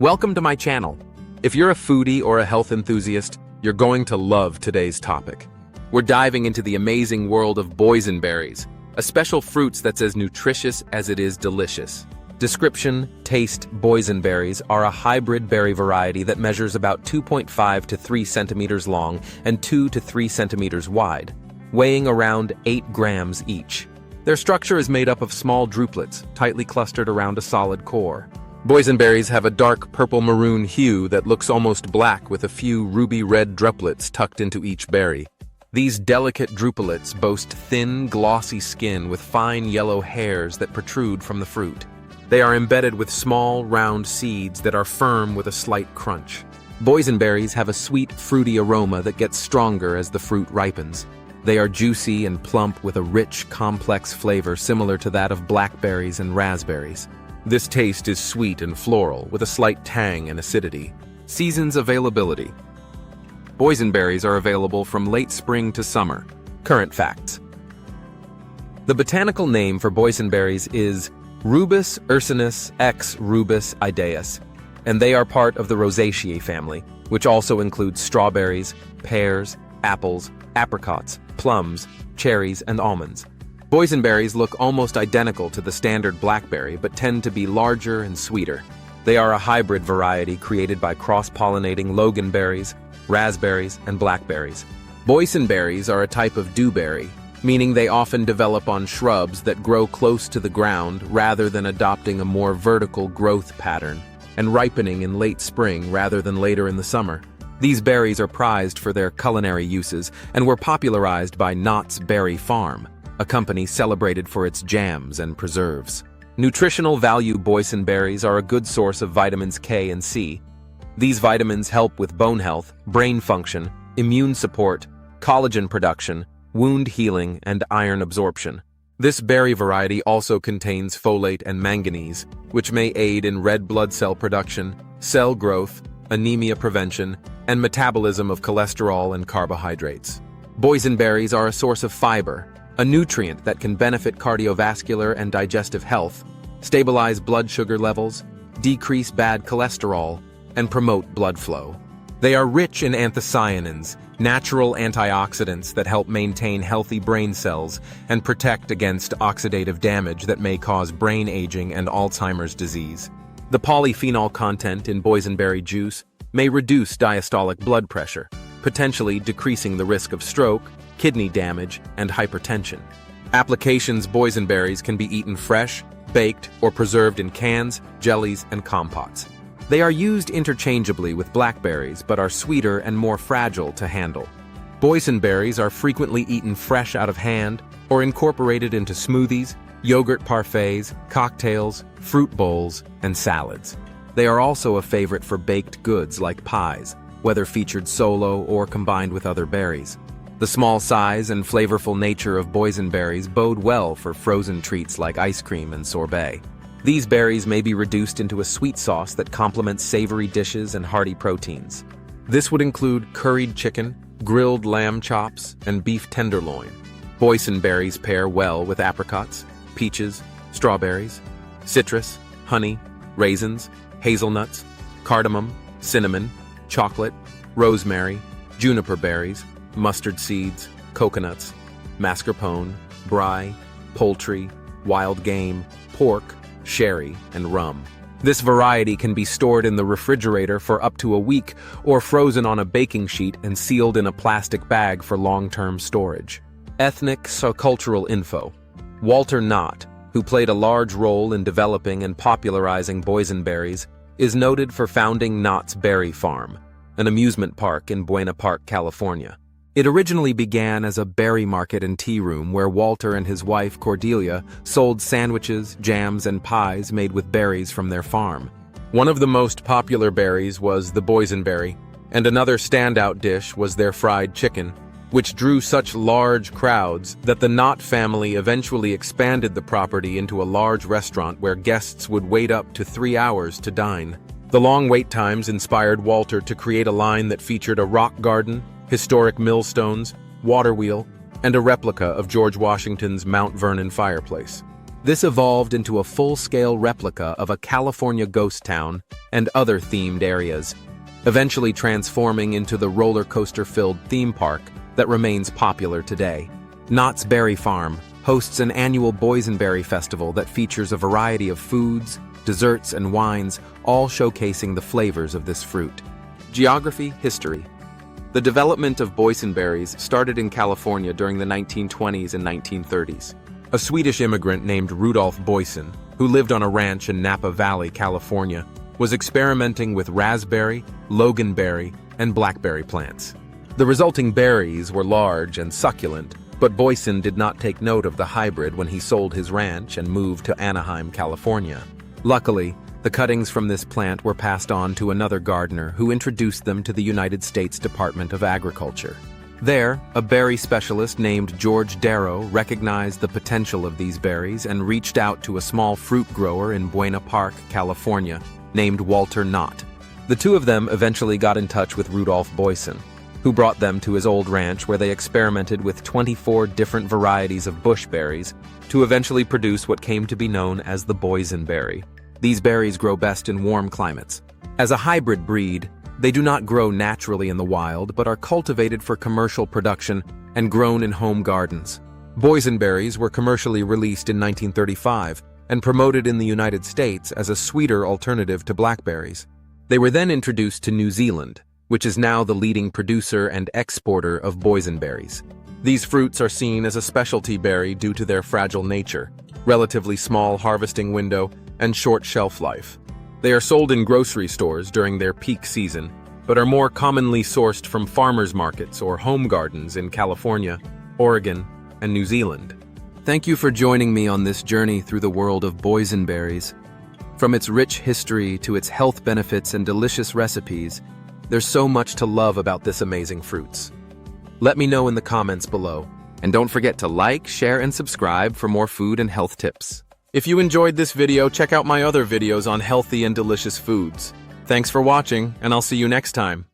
Welcome to my channel. If you're a foodie or a health enthusiast, you're going to love today's topic. We're diving into the amazing world of boysenberries, a special fruit that's as nutritious as it is delicious. Description: taste: boysenberries are a hybrid berry variety that measures about 2.5 to 3 centimeters long and 2 to 3 centimeters wide, weighing around 8 grams each. Their structure is made up of small drupelets, tightly clustered around a solid core. Boysenberries have a dark purple-maroon hue that looks almost black with a few ruby-red droplets tucked into each berry. These delicate drupelets boast thin, glossy skin with fine yellow hairs that protrude from the fruit. They are embedded with small, round seeds that are firm with a slight crunch. Boysenberries have a sweet, fruity aroma that gets stronger as the fruit ripens. They are juicy and plump with a rich, complex flavor similar to that of blackberries and raspberries. This taste is sweet and floral, with a slight tang and acidity. Seasons availability. Boysenberries are available from late spring to summer. Current facts. The botanical name for boysenberries is Rubus ursinus x Rubus idaeus, and they are part of the Rosaceae family, which also includes strawberries, pears, apples, apricots, plums, cherries, and almonds. Boysenberries look almost identical to the standard blackberry but tend to be larger and sweeter. They are a hybrid variety created by cross-pollinating loganberries, raspberries, and blackberries. Boysenberries are a type of dewberry, meaning they often develop on shrubs that grow close to the ground rather than adopting a more vertical growth pattern, and ripening in late spring rather than later in the summer. These berries are prized for their culinary uses and were popularized by Knott's Berry Farm, a company celebrated for its jams and preserves. Nutritional value: boysenberries are a good source of vitamins K and C. These vitamins help with bone health, brain function, immune support, collagen production, wound healing, and iron absorption. This berry variety also contains folate and manganese, which may aid in red blood cell production, cell growth, anemia prevention, and metabolism of cholesterol and carbohydrates. Boysenberries are a source of fiber, a nutrient that can benefit cardiovascular and digestive health, stabilize blood sugar levels, decrease bad cholesterol, and promote blood flow. They are rich in anthocyanins, natural antioxidants that help maintain healthy brain cells and protect against oxidative damage that may cause brain aging and Alzheimer's disease. The polyphenol content in boysenberry juice may reduce diastolic blood pressure, potentially decreasing the risk of stroke, kidney damage, and hypertension. Applications: boysenberries can be eaten fresh, baked, or preserved in cans, jellies, and compotes. They are used interchangeably with blackberries but are sweeter and more fragile to handle. Boysenberries are frequently eaten fresh out of hand or incorporated into smoothies, yogurt parfaits, cocktails, fruit bowls, and salads. They are also a favorite for baked goods like pies, whether featured solo or combined with other berries. The small size and flavorful nature of boysenberries bode well for frozen treats like ice cream and sorbet. These berries may be reduced into a sweet sauce that complements savory dishes and hearty proteins. This would include curried chicken, grilled lamb chops, and beef tenderloin. Boysenberries pair well with apricots, peaches, strawberries, citrus, honey, raisins, hazelnuts, cardamom, cinnamon, chocolate, rosemary, juniper berries, mustard seeds, coconuts, mascarpone, brie, poultry, wild game, pork, sherry, and rum. This variety can be stored in the refrigerator for up to a week or frozen on a baking sheet and sealed in a plastic bag for long-term storage. Ethnic or cultural info. Walter Knott, who played a large role in developing and popularizing boysenberries, is noted for founding Knott's Berry Farm, an amusement park in Buena Park, California. It originally began as a berry market and tea room where Walter and his wife Cordelia sold sandwiches, jams, and pies made with berries from their farm. One of the most popular berries was the boysenberry, and another standout dish was their fried chicken, which drew such large crowds that the Knott family eventually expanded the property into a large restaurant where guests would wait up to 3 hours to dine. The long wait times inspired Walter to create a line that featured a rock garden, historic millstones, water wheel, and a replica of George Washington's Mount Vernon fireplace. This evolved into a full-scale replica of a California ghost town and other themed areas, eventually transforming into the roller coaster-filled theme park that remains popular today. Knott's Berry Farm hosts an annual Boysenberry festival that features a variety of foods, desserts, and wines, all showcasing the flavors of this fruit. Geography, history. The development of boysenberries started in California during the 1920s and 1930s. A Swedish immigrant named Rudolf Boysen, who lived on a ranch in Napa Valley, California, was experimenting with raspberry, loganberry, and blackberry plants. The resulting berries were large and succulent, but Boysen did not take note of the hybrid when he sold his ranch and moved to Anaheim, California. Luckily, the cuttings from this plant were passed on to another gardener who introduced them to the United States Department of Agriculture. There, a berry specialist named George Darrow recognized the potential of these berries and reached out to a small fruit grower in Buena Park, California, named Walter Knott. The two of them eventually got in touch with Rudolf Boysen, who brought them to his old ranch where they experimented with 24 different varieties of bush berries to eventually produce what came to be known as the boysenberry. These berries grow best in warm climates. As a hybrid breed, they do not grow naturally in the wild but are cultivated for commercial production and grown in home gardens. Boysenberries were commercially released in 1935 and promoted in the United States as a sweeter alternative to blackberries. They were then introduced to New Zealand, which is now the leading producer and exporter of boysenberries. These fruits are seen as a specialty berry due to their fragile nature, relatively small harvesting window, and short shelf life. They are sold in grocery stores during their peak season, but are more commonly sourced from farmers markets or home gardens in California, Oregon, and New Zealand. Thank you for joining me on this journey through the world of boysenberries. From its rich history to its health benefits and delicious recipes, there's so much to love about this amazing fruits. Let me know in the comments below, and don't forget to like, share, and subscribe for more food and health tips. If you enjoyed this video, check out my other videos on healthy and delicious foods. Thanks for watching, and I'll see you next time.